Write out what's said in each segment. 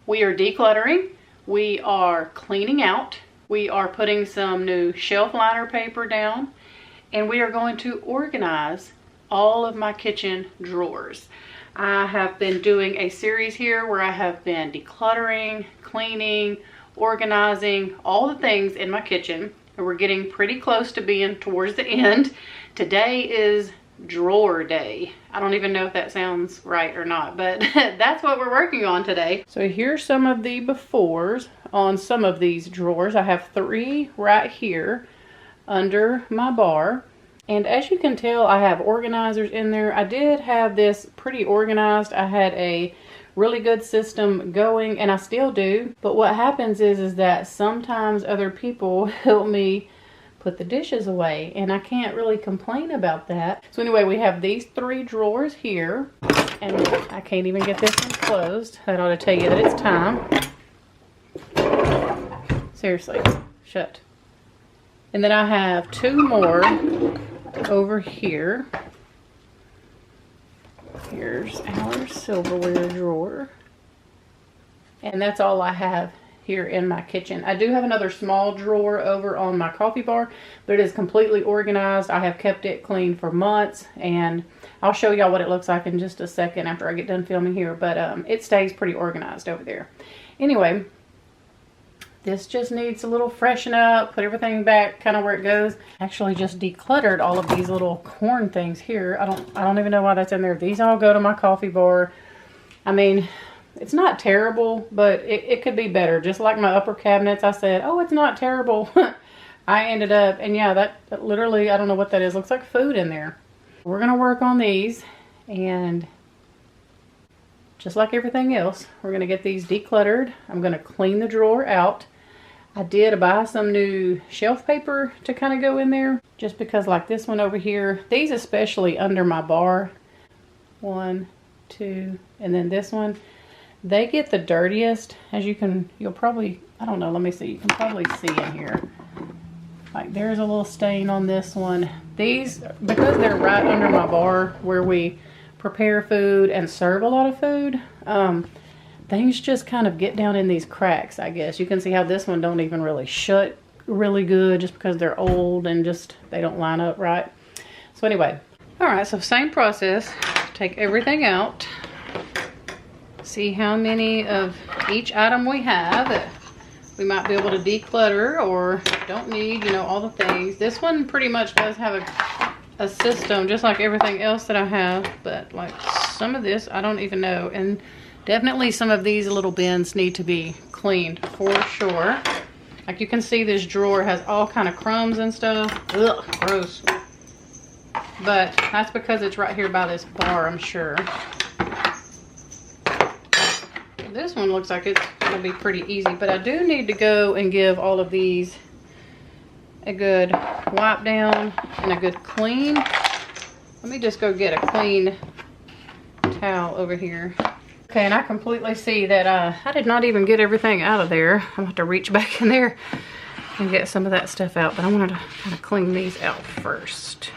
We are decluttering, we are cleaning out, we are putting some new shelf liner paper down, and we are going to organize all of my kitchen drawers. I have been doing a series here where I have been decluttering, cleaning, organizing, all the things in my kitchen, and we're getting pretty close to being towards the end. Today is drawer day. I don't even know if that sounds right or not, but that's what we're working on today. So here's some of the befores on some of these drawers. I have 3 right here under my bar. And as you can tell, I have organizers in there. I did have this pretty organized. I had a really good system going, and I still do. But what happens is that sometimes other people help me put the dishes away, and I can't really complain about that. So anyway, we have these 3 drawers here, and I can't even get this one closed. That ought to tell you that it's time. Seriously, shut. And then I have 2 more over here. Here's our silverware drawer, and that's all I have here in my kitchen. I do have another small drawer over on my coffee bar, but it is completely organized. I have kept it clean for months, and I'll show y'all what it looks like in just a second after I get done filming here, but it stays pretty organized over there. Anyway, this just needs a little freshen up, put everything back kind of where it goes. Actually just decluttered all of these little corn things here. I don't even know why that's in there. These all go to my coffee bar. I mean, it's not terrible, but it could be better. Just like my upper cabinets, I said, oh, it's not terrible. I ended up, and yeah, that literally, I don't know what that is. Looks like food in there. We're going to work on these, and just like everything else, we're going to get these decluttered. I'm going to clean the drawer out. I did buy some new shelf paper to kind of go in there, just because like this one over here, these especially under my bar, 1, 2, and then this one, they get the dirtiest. As you'll probably, I don't know, let me see, you can probably see in here. Like there's a little stain on this one. These, because they're right under my bar where we prepare food and serve a lot of food, things just kind of get down in these cracks, I guess. You can see how this one don't even really shut really good just because they're old and just, they don't line up right. So anyway, all right, so same process. Take everything out. See how many of each item we have that we might be able to declutter or don't need, you know, all the things. This one pretty much does have a system just like everything else that I have, but like some of this I don't even know, and definitely some of these little bins need to be cleaned for sure. Like you can see this drawer has all kind of crumbs and stuff. Ugh, gross. But that's because it's right here by this bar, I'm sure. This one looks like it's going to be pretty easy, but I do need to go and give all of these a good wipe down and a good clean. Let me just go get a clean towel over here. Okay, and I completely see that I did not even get everything out of there. I'm going to have to reach back in there and get some of that stuff out, but I wanted to kind of clean these out first.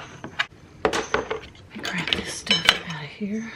Let me grab this stuff out of here.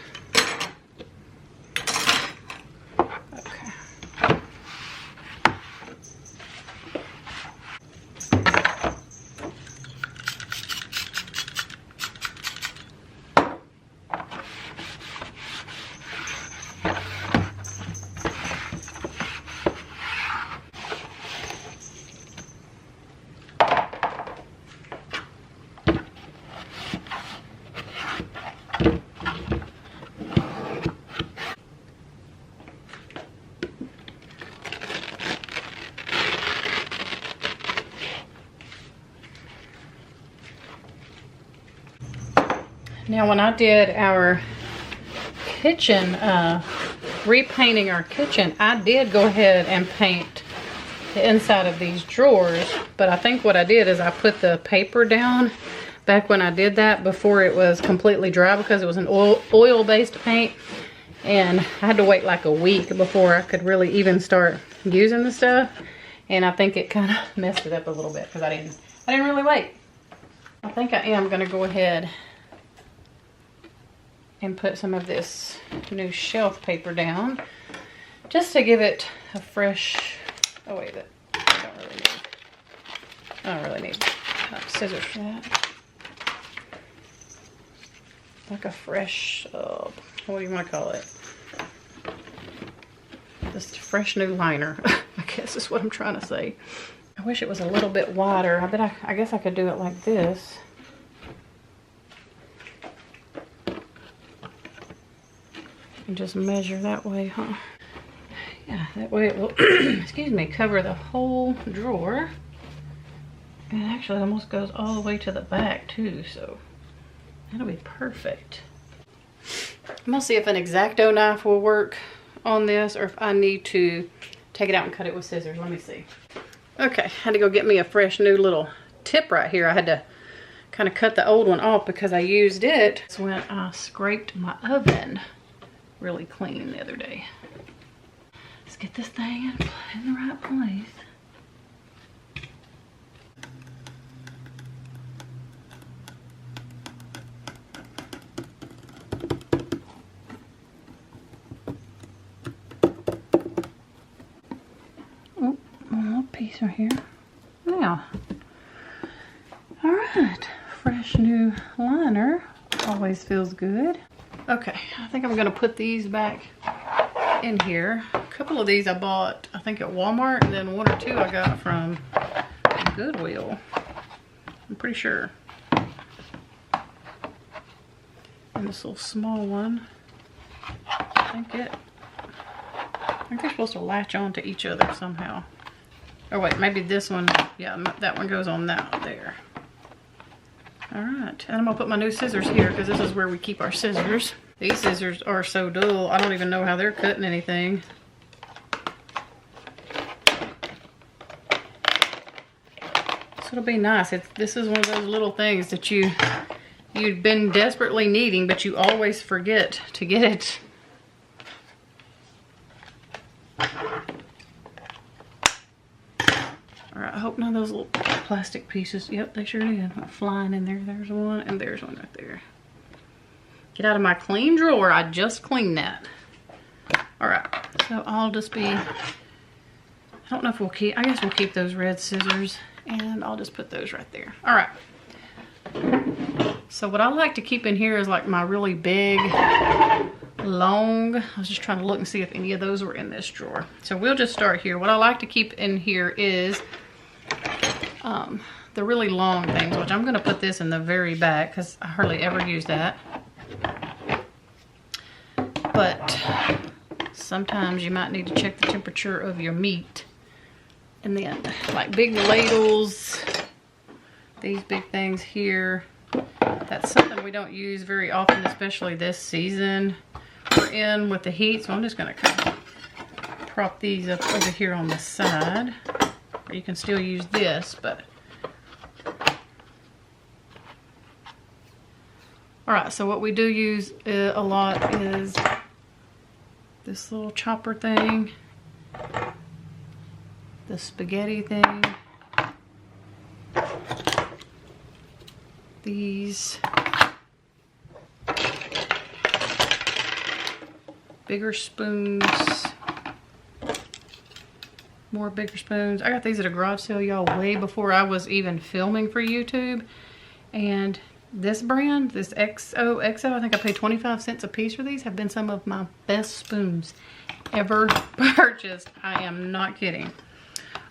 Now when I did our kitchen, repainting our kitchen, I did go ahead and paint the inside of these drawers, but I think what I did is I put the paper down back when I did that before it was completely dry, because it was an oil-based paint, and I had to wait like a week before I could really even start using the stuff, and I think it kind of messed it up a little bit because I didn't really wait. I think I am going to go ahead and put some of this new shelf paper down just to give it a fresh, oh wait, that I don't really need scissors for that. Like a fresh, what do you want to call it? Just a fresh new liner, I guess is what I'm trying to say. I wish it was a little bit wider. I guess I could do it like this. And just measure that way, huh? Yeah, that way it will, excuse me, cover the whole drawer. And actually it almost goes all the way to the back too, so that'll be perfect. I'm gonna see if an X-Acto knife will work on this or if I need to take it out and cut it with scissors. Let me see. Okay, had to go get me a fresh new little tip right here. I had to kind of cut the old one off because I used it when I scraped my oven really clean the other day. Let's get this thing in the right place. Oh, one little piece right here. Now, all right, fresh new liner always feels good. Okay, I think I'm gonna put these back in here. A couple of these I bought, I think at Walmart, and then one or two I got from Goodwill. I'm pretty sure. And this little small one, I think they're supposed to latch on to each other somehow. Oh wait, maybe this one, yeah, that one goes on that there. All right, and I'm gonna put my new scissors here because this is where we keep our scissors. These scissors are so dull, I don't even know how they're cutting anything. So it'll be nice. This is one of those little things that you've been desperately needing, but you always forget to get it. All right, I hope none of those little plastic pieces, yep, they sure did, flying in there. There's one, and there's one right there. Get out of my clean drawer, I just cleaned that. All right, so I'll just be, I don't know if we'll keep, I guess we'll keep those red scissors, and I'll just put those right there. All right. So what I like to keep in here is like my really big, long, I was just trying to look and see if any of those were in this drawer. So we'll just start here. What I like to keep in here is the really long things, which I'm gonna put this in the very back because I hardly ever use that. But sometimes you might need to check the temperature of your meat. And then like big ladles, these big things here, that's something we don't use very often, especially this season we're in with the heat. So I'm just gonna kind of prop these up over here on the side. You can still use this, but. All right, so what we do use a lot is this little chopper thing, the spaghetti thing, these bigger spoons, more bigger spoons. I got these at a garage sale, y'all, way before I was even filming for YouTube. And this brand, this XO, I think I paid 25 cents a piece for these, have been some of my best spoons ever purchased. I am not kidding.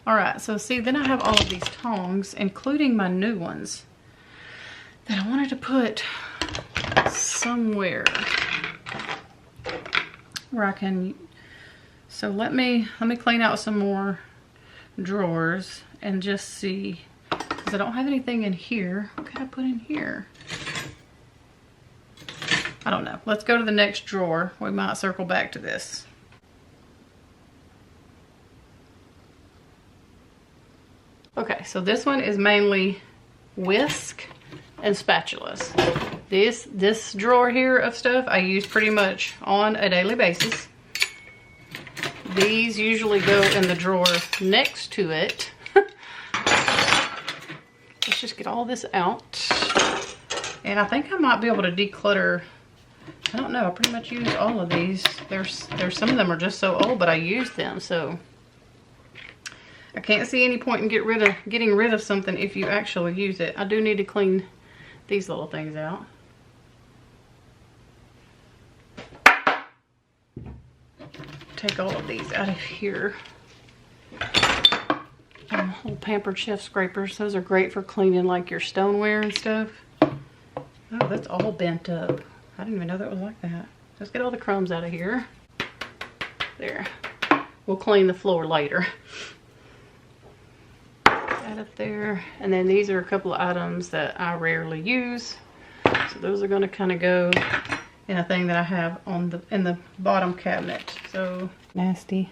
All right, so see, then I have all of these tongs, including my new ones, that I wanted to put somewhere where I can. So let me clean out some more drawers and just see, because I don't have anything in here. What could I put in here? I don't know. Let's go to the next drawer. We might circle back to this. Okay, so this one is mainly whisk and spatulas. This drawer here of stuff I use pretty much on a daily basis. These usually go in the drawer next to it. Let's just get all this out. And I think I might be able to declutter I don't know, I pretty much use all of these. There's some of them are just so old, but I use them, so I can't see any point in getting rid of something if you actually use it. I do need to clean these little things out. Take all of these out of here. Little Pampered Chef scrapers. Those are great for cleaning like your stoneware and stuff. Oh, that's all bent up. I didn't even know that was like that. Let's get all the crumbs out of here. There. We'll clean the floor later. That up there. And then these are a couple of items that I rarely use. So those are going to kind of go in a thing that I have on in the bottom cabinet. So nasty.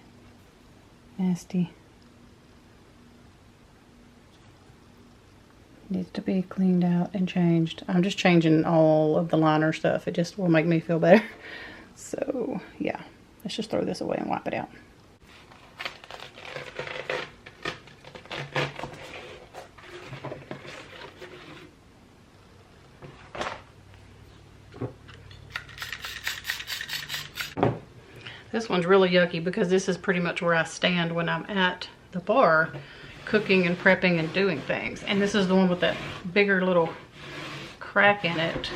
Needs to be cleaned out and changed. I'm just changing all of the liner stuff. It just will make me feel better. So yeah, let's just throw this away and wipe it out. This one's really yucky because this is pretty much where I stand when I'm at the bar cooking and prepping and doing things. And this is the one with that bigger little crack in it.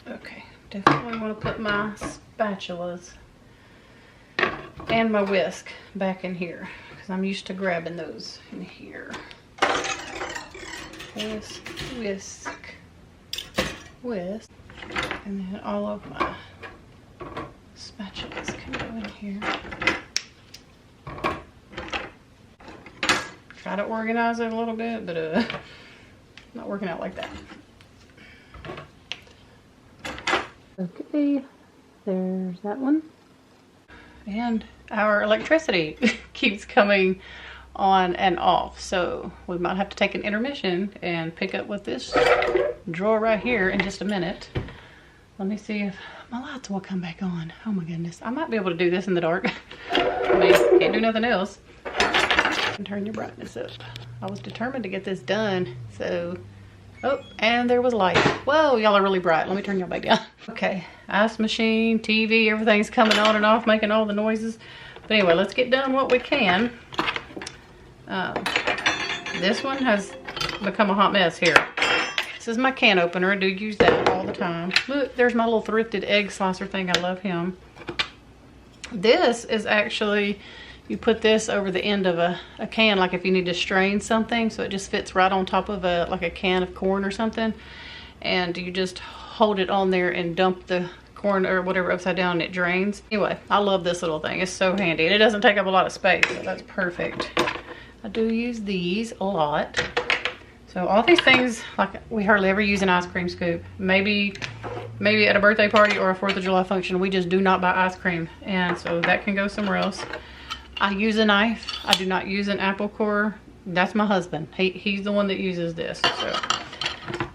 Okay, definitely want to put my spatulas and my whisk back in here because I'm used to grabbing those in here. Whisk, and then all of my spatulas can go in here. Try to organize it a little bit, but not working out like that. Okay, there's that one. And our electricity keeps coming on and off, so we might have to take an intermission and pick up with this drawer right here in just a minute. Let me see if my lights will come back on. Oh my goodness, I might be able to do this in the dark. I mean, can't do nothing else. And turn your brightness up. I was determined to get this done, so... Oh, and there was light. Whoa, y'all are really bright. Let me turn y'all back down. Okay, ice machine, TV, everything's coming on and off, making all the noises. But anyway, let's get done what we can. This one has become a hot mess here. This is my can opener. I do use that all the time. Look, there's my little thrifted egg slicer thing. I love him. This is actually... You put this over the end of a can, like if you need to strain something, so it just fits right on top of like a can of corn or something. And you just hold it on there and dump the corn or whatever upside down and it drains. Anyway, I love this little thing. It's so handy. And it doesn't take up a lot of space, so that's perfect. I do use these a lot. So all these things, like we hardly ever use an ice cream scoop. Maybe at a birthday party or a 4th of July function, we just do not buy ice cream. And so that can go somewhere else. I use a knife. I do not use an apple core. That's my husband. He's the one that uses this. So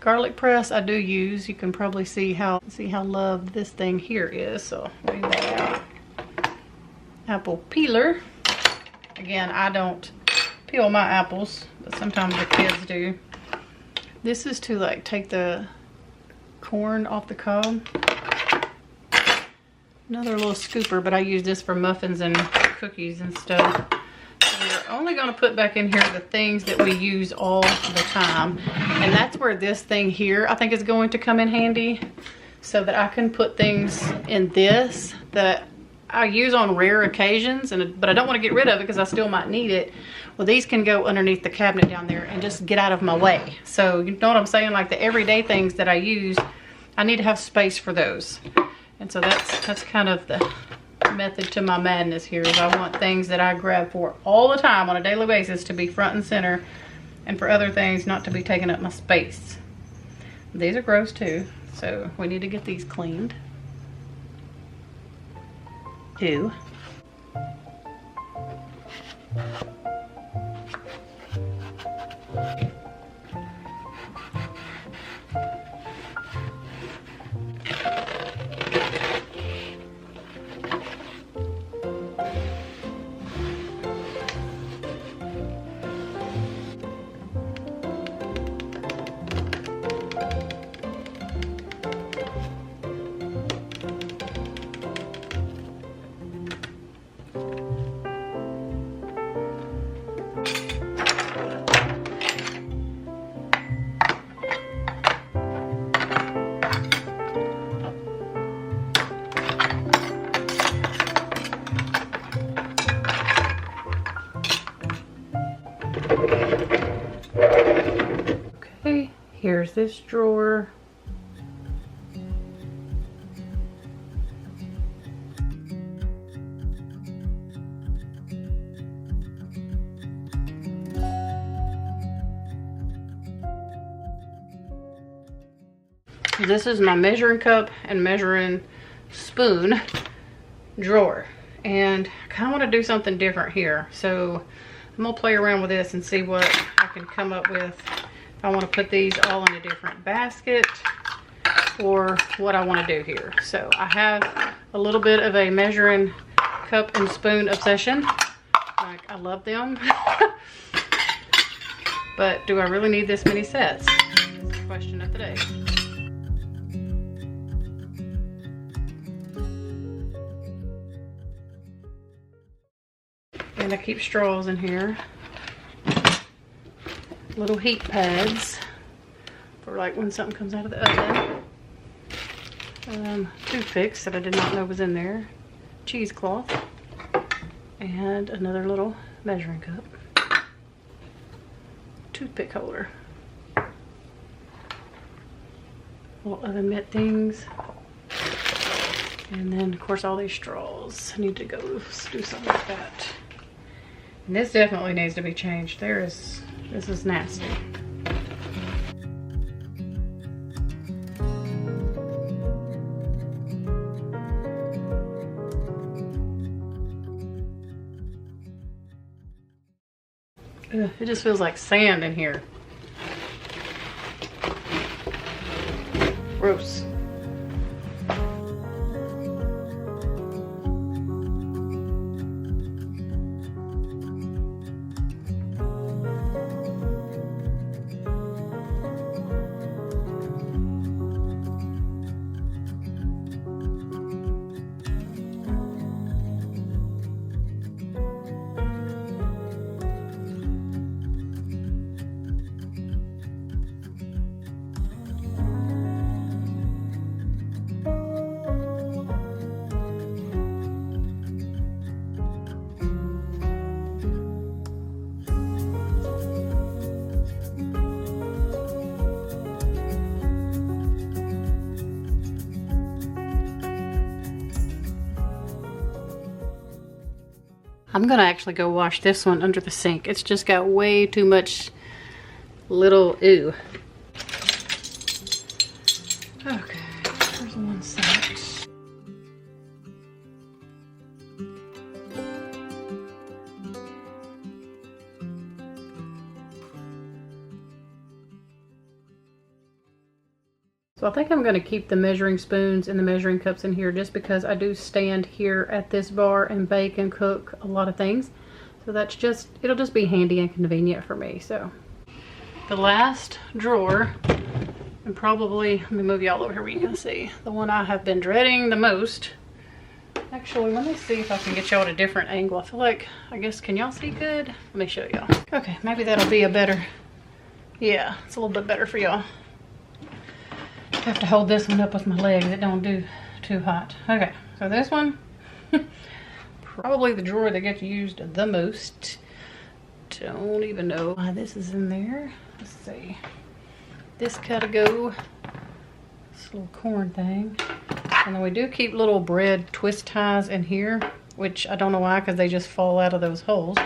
garlic press I do use. You can probably see how loved this thing here is. So leave that out. Apple peeler. Again, I don't peel my apples, but sometimes the kids do. This is to like take the corn off the cob. Another little scooper, but I use this for muffins and cookies and stuff. So we're only going to put back in here the things that we use all the time. And that's where this thing here I think is going to come in handy, so that I can put things in this that I use on rare occasions, but I don't want to get rid of it because I still might need it. Well, these can go underneath the cabinet down there and just get out of my way. So you know what I'm saying? Like the everyday things that I use, I need to have space for those. And so that's kind of the method to my madness here, is I want things that I grab for all the time on a daily basis to be front and center, and for other things not to be taking up my space. These are gross too, so we need to get these cleaned. Ew. Okay, here's this drawer. This is my measuring cup and measuring spoon drawer, and I kind of want to do something different here, so I'm gonna play around with this and see what I can come up with. If I want to put these all in a different basket or what I want to do here. So I have a little bit of a measuring cup and spoon obsession. Like, I love them. But do I really need this many sets? That's the question of the day. And I keep straws in here. Little heat pads for like when something comes out of the oven. Toothpicks that I did not know was in there. Cheesecloth. And another little measuring cup. Toothpick holder. Little oven mitt things. And then of course all these straws. I need to go do something like that. And this definitely needs to be changed. This is nasty. Ugh, it just feels like sand in here. Gross. I'm gonna actually go wash this one under the sink. It's just got way too much little ooh. Okay, there's one set. So I think I'm going to keep the measuring spoons and the measuring cups in here just because I do stand here at this bar and bake and cook a lot of things. So that's just, it'll just be handy and convenient for me. So the last drawer, and probably, let me move y'all over here where you can see, the one I have been dreading the most. Actually, let me see if I can get y'all at a different angle. I feel like, I guess, can y'all see good? Let me show y'all. Okay, maybe that'll be a better, yeah, it's a little bit better for y'all. I have to hold this one up with my legs. It don't do too hot. Okay, so this one, probably the drawer that gets used the most. Don't even know why this is in there. Let's see. This gotta go. This little corn thing. And then we do keep little bread twist ties in here, which I don't know why, because they just fall out of those holes.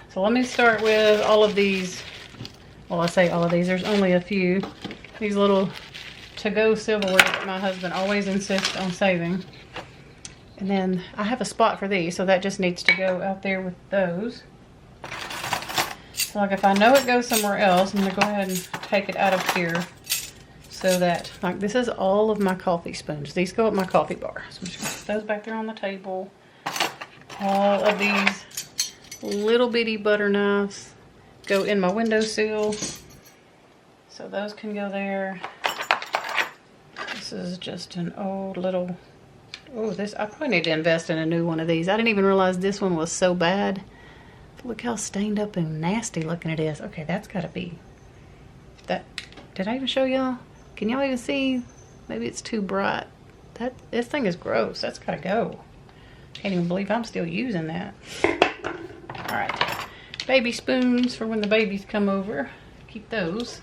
So let me start with all of these. Well, I say all of these. There's only a few. These little to-go silverware that my husband always insists on saving. And then I have a spot for these, so that just needs to go out there with those. So like if I know it goes somewhere else, I'm gonna go ahead and take it out of here so that, like, this is all of my coffee spoons. These go up my coffee bar. So I'm just gonna put those back there on the table. All of these little bitty butter knives go in my windowsill. So those can go there. This is just an old little, oh, this, I probably need to invest in a new one of these. I didn't even realize this one was so bad. Look how stained up and nasty looking it is. Okay, that's gotta be, that, did I even show y'all? Can y'all even see? Maybe it's too bright. This thing is gross. That's gotta go. Can't even believe I'm still using that. All right, baby spoons for when the babies come over. Keep those.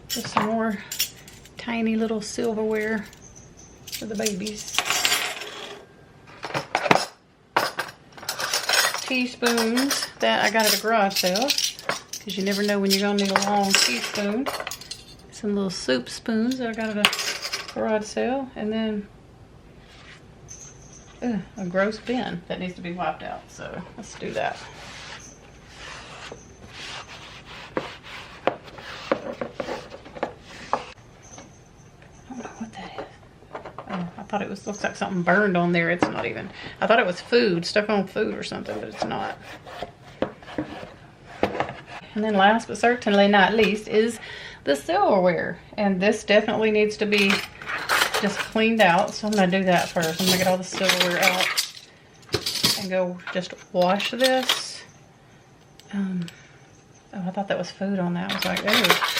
Just some more tiny little silverware for the babies. Teaspoons that I got at a garage sale, because you never know when you're gonna need a long teaspoon. Some little soup spoons that I got at a garage sale, and then a gross bin that needs to be wiped out. So let's do that. I thought it was, looks like something burned on there. It's not even. I thought it was food, stuck on food or something, but it's not. And then last but certainly not least is the silverware. And this definitely needs to be just cleaned out. So I'm gonna do that first. I'm gonna get all the silverware out and go just wash this. Oh, I thought that was food on that. I was like, oh.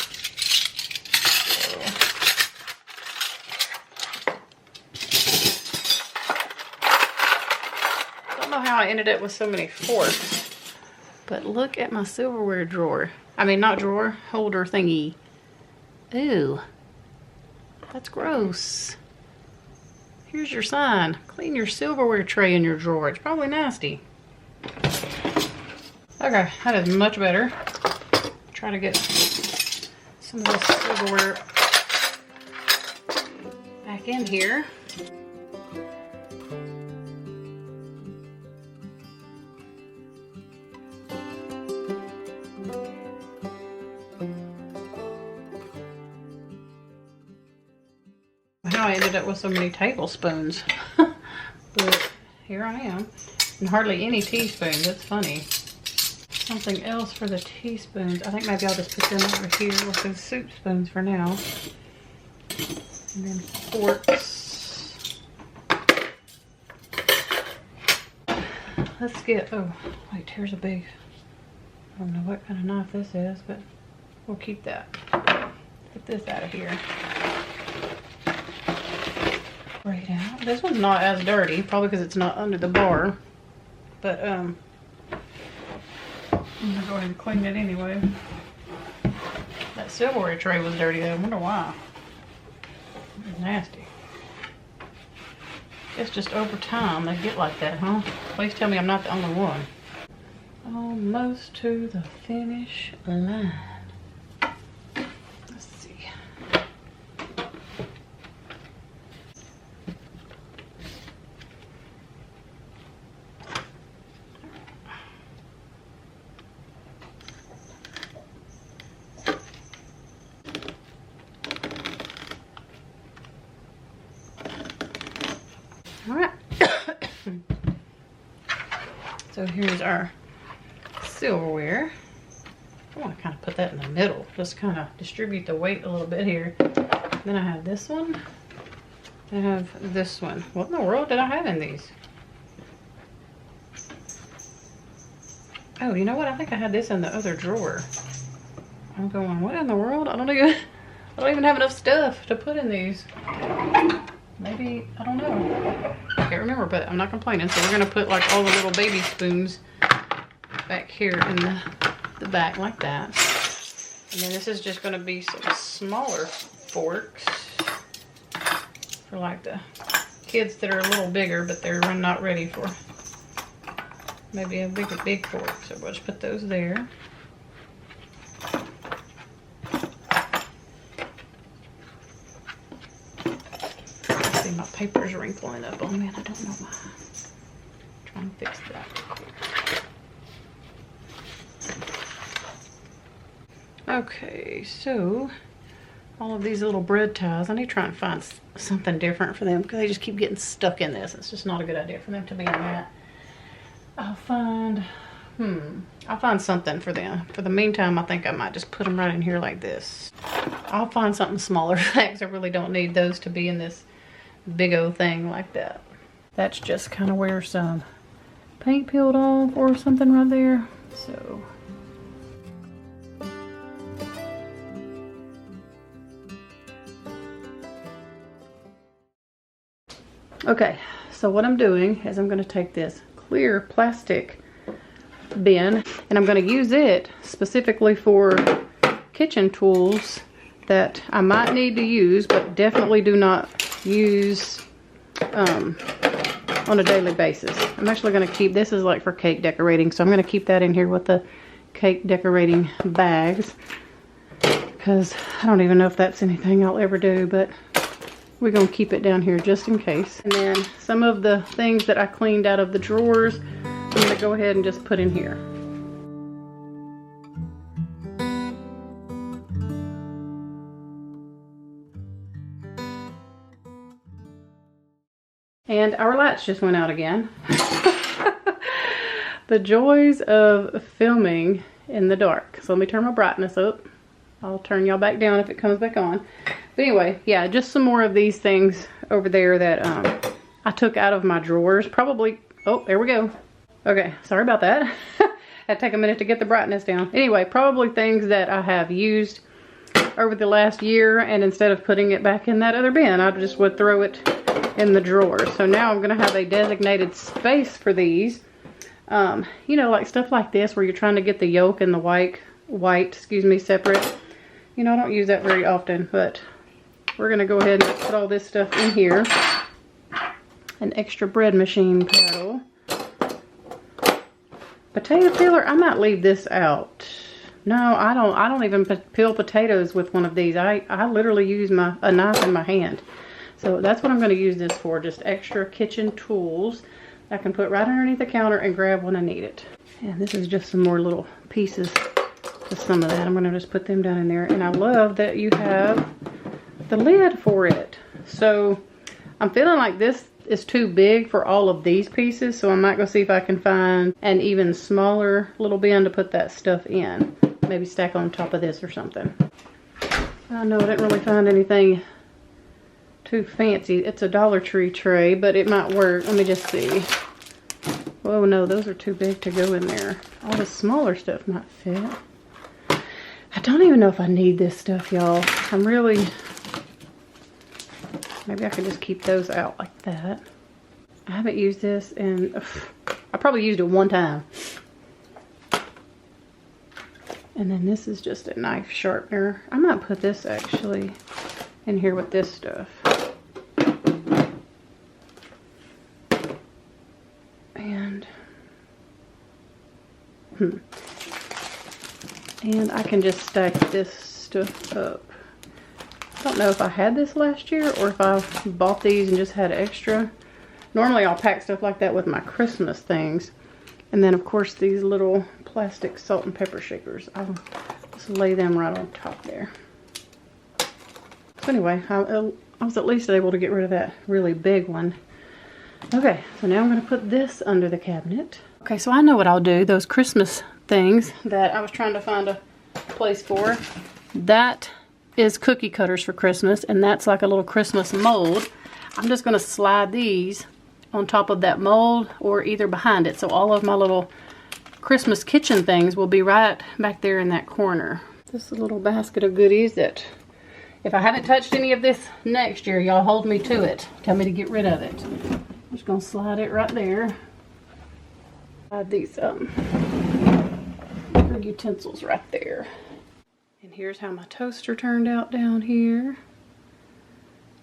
How I ended up with so many forks, but look at my silverware drawer. I mean, not drawer, holder thingy. Ew, that's gross. Here's your sign. Clean your silverware tray in your drawer. It's probably nasty. Okay, that is much better. Try to get some of this silverware back in here. How I ended up with so many tablespoons. But here I am. And hardly any teaspoons. That's funny. Something else for the teaspoons. I think maybe I'll just put them over here with those soup spoons for now. And then forks. Let's get, oh, wait, here's a big, I don't know what kind of knife this is, but we'll keep that. Get this out of here. Right out. This one's not as dirty, probably because it's not under the bar. But I'm gonna go ahead and clean it anyway. That silverware tray was dirty though. I wonder why. It's nasty. It's just over time they get like that, huh? Please tell me I'm not the only one. Almost to the finish line. Let's see. All right. So here's our silverware. I want to kind of put that in the middle, just kind of distribute the weight a little bit here. Then I have this one. I have this one. What in the world did I have in these? Oh, you know what? I think I had this in the other drawer. I'm going, what in the world? I don't even have enough stuff to put in these. Maybe, I don't know. I can't remember, but I'm not complaining. So we're gonna put like all the little baby spoons back here in the back like that. And then this is just gonna be some smaller forks for like the kids that are a little bigger, but they're not ready for maybe a big fork. So we'll just put those there. paper's wrinkling up on me and I don't know why. Try and fix that real quick. Okay, so all of these little bread ties, I need to try and find something different for them because they just keep getting stuck in this. It's just not a good idea for them to be in that. I'll find something for them. For the meantime, I think I might just put them right in here like this. I'll find something smaller because I really don't need those to be in this big old thing like that. That's just kind of where some paint peeled off or something right there. So okay, so what I'm doing is I'm going to take this clear plastic bin and I'm going to use it specifically for kitchen tools that I might need to use but definitely do not use on a daily basis. I'm actually going to keep, this is like for cake decorating, so I'm going to keep that in here with the cake decorating bags because I don't even know if that's anything I'll ever do, but we're going to keep it down here just in case. And then some of the things that I cleaned out of the drawers, I'm going to go ahead and just put in here. And our lights just went out again. The joys of filming in the dark. So let me turn my brightness up. I'll turn y'all back down if it comes back on. But anyway, yeah, just some more of these things over there that I took out of my drawers. Probably, oh, there we go. Okay, sorry about that. Had to take a minute to get the brightness down. Anyway, probably things that I have used over the last year, and instead of putting it back in that other bin, I just would throw it in the drawers. So now I'm gonna have a designated space for these. You know, like stuff like this where you're trying to get the yolk and the white, separate. You know, I don't use that very often, but we're gonna go ahead and put all this stuff in here. An extra bread machine paddle. Potato peeler, I might leave this out. No, I don't even peel potatoes with one of these. I literally use a knife in my hand. So that's what I'm going to use this for, just extra kitchen tools I can put right underneath the counter and grab when I need it. And this is just some more little pieces of some of that. I'm going to just put them down in there. And I love that you have the lid for it. So I'm feeling like this is too big for all of these pieces, so I might go see if I can find an even smaller little bin to put that stuff in. Maybe stack on top of this or something. I know I didn't really find anything too fancy. It's a Dollar Tree tray, but it might work. Let me just see. Whoa, no, those are too big to go in there. All the smaller stuff might fit. I don't even know if I need this stuff, y'all. I'm really... Maybe I could just keep those out like that. I haven't used this in... I probably used it one time. And then this is just a knife sharpener. I might put this actually in here with this stuff. And... And I can just stack this stuff up. I don't know if I had this last year or if I bought these and just had extra. Normally I'll pack stuff like that with my Christmas things. And then of course these little plastic salt and pepper shakers. I'll just lay them right on top there. So anyway, I was at least able to get rid of that really big one. Okay, so now I'm going to put this under the cabinet. Okay, so I know what I'll do. Those Christmas things that I was trying to find a place for. That is cookie cutters for Christmas, and that's like a little Christmas mold. I'm just going to slide these on top of that mold or either behind it. So all of my little Christmas kitchen things will be right back there in that corner. This is a little basket of goodies that if I haven't touched any of this next year, y'all hold me to it. Tell me to get rid of it. I'm just going to slide it right there. Slide these utensils right there. And here's how my toaster turned out down here.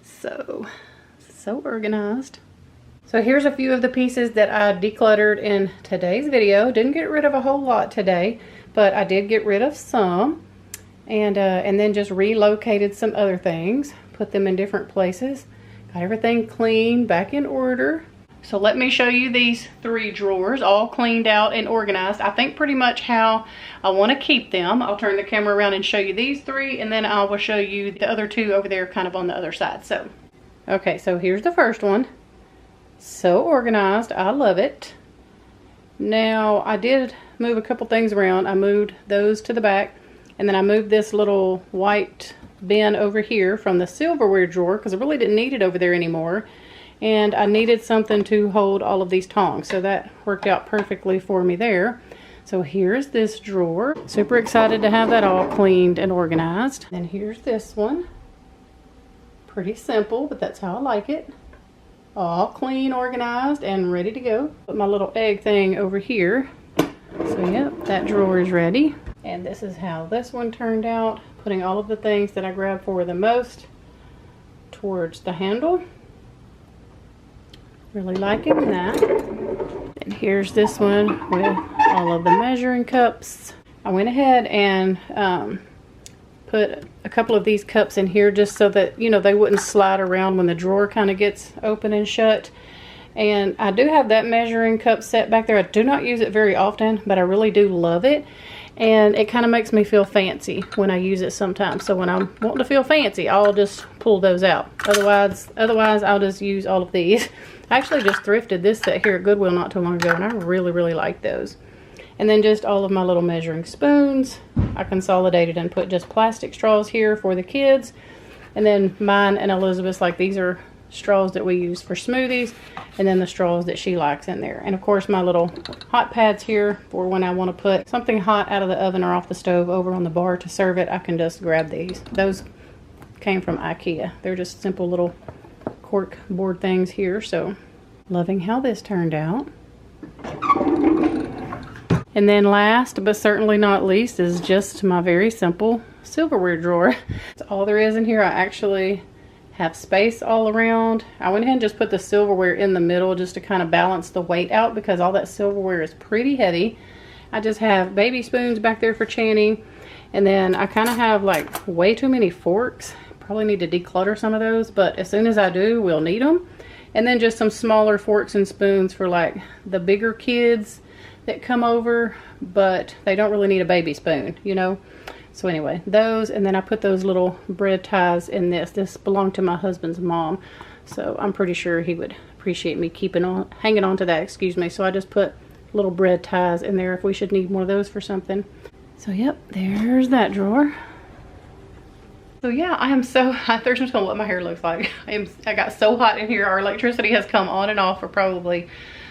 So organized. So here's a few of the pieces that I decluttered in today's video. Didn't get rid of a whole lot today, but I did get rid of some. And then just relocated some other things. Put them in different places. Got everything clean, back in order. So let me show you these 3 drawers all cleaned out and organized. I think pretty much how I want to keep them. I'll turn the camera around and show you these 3, and then I will show you the other 2 over there kind of on the other side. So, okay, so here's the first one. So organized, I love it. Now I did move a couple things around. I moved those to the back, and then I moved this little white bin over here from the silverware drawer because I really didn't need it over there anymore. And I needed something to hold all of these tongs, so that worked out perfectly for me there. So here's this drawer. Super excited to have that all cleaned and organized. And here's this one. Pretty simple, but that's how I like it. All clean, organized, and ready to go. Put my little egg thing over here. So yep, that drawer is ready. And this is how this one turned out. Putting all of the things that I grabbed for the most towards the handle. Really liking that. And here's this one with all of the measuring cups. I went ahead and put a couple of these cups in here just so that, you know, they wouldn't slide around when the drawer kind of gets open and shut. And I do have that measuring cup set back there. I do not use it very often, but I really do love it. And it kind of makes me feel fancy when I use it sometimes. So when I'm wanting to feel fancy, I'll just pull those out. Otherwise I'll just use all of these. I actually just thrifted this set here at Goodwill not too long ago, and I really like those. And then just all of my little measuring spoons. I consolidated and put just plastic straws here for the kids. And then mine and Elizabeth's, like, these are straws that we use for smoothies, and then the straws that she likes in there. And of course my little hot pads here for when I want to put something hot out of the oven or off the stove over on the bar to serve it. I can just grab these. Those came from IKEA. They're just simple little cork board things here. So loving how this turned out. And then last but certainly not least is just my very simple silverware drawer. That's all there is in here. I actually have space all around. I went ahead and just put the silverware in the middle just to kind of balance the weight out because all that silverware is pretty heavy. I just have baby spoons back there for Channing, and then I kind of have like way too many forks. Probably need to declutter some of those, but as soon as I do, we'll need them. And then just some smaller forks and spoons for like the bigger kids that come over, but they don't really need a baby spoon, you know. So anyway, those, and then I put those little bread ties in this. This belonged to my husband's mom, so I'm pretty sure he would appreciate me hanging on to that, excuse me. So I just put little bread ties in there if we should need more of those for something. So yep, there's that drawer. So yeah, I am so hot. There's just what my hair looks like. I got so hot in here. Our electricity has come on and off for probably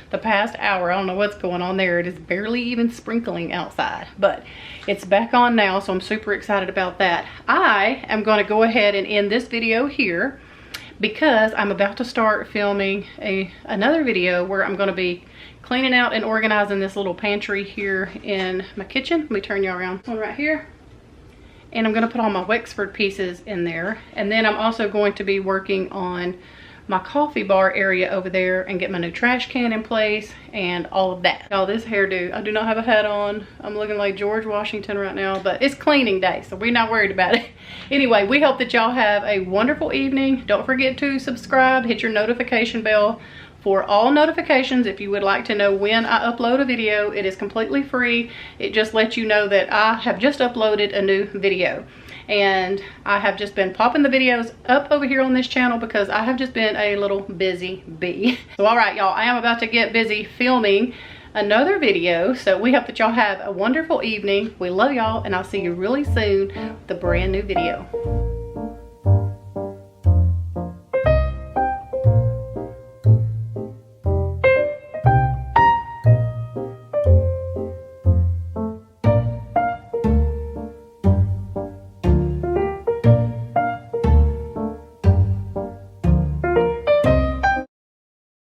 the past hour. I don't know what's going on there. It is barely even sprinkling outside, but it's back on now, so I'm super excited about that. I am going to go ahead and end this video here because I'm about to start filming another video where I'm going to be cleaning out and organizing this little pantry here in my kitchen. Let me turn you around. One right here. And I'm going to put all my Wexford pieces in there. And then I'm also going to be working on my coffee bar area over there and get my new trash can in place and all of that. All this hairdo, I do not have a hat on. I'm looking like George Washington right now, but it's cleaning day, so we're not worried about it. Anyway, we hope that y'all have a wonderful evening. Don't forget to subscribe, hit your notification bell for all notifications. If you would like to know when I upload a video, it is completely free. It just lets you know that I have just uploaded a new video. And I have just been popping the videos up over here on this channel because I have just been a little busy bee. So all right, y'all, I am about to get busy filming another video. So we hope that y'all have a wonderful evening. We love y'all, and I'll see you really soon with a brand new video.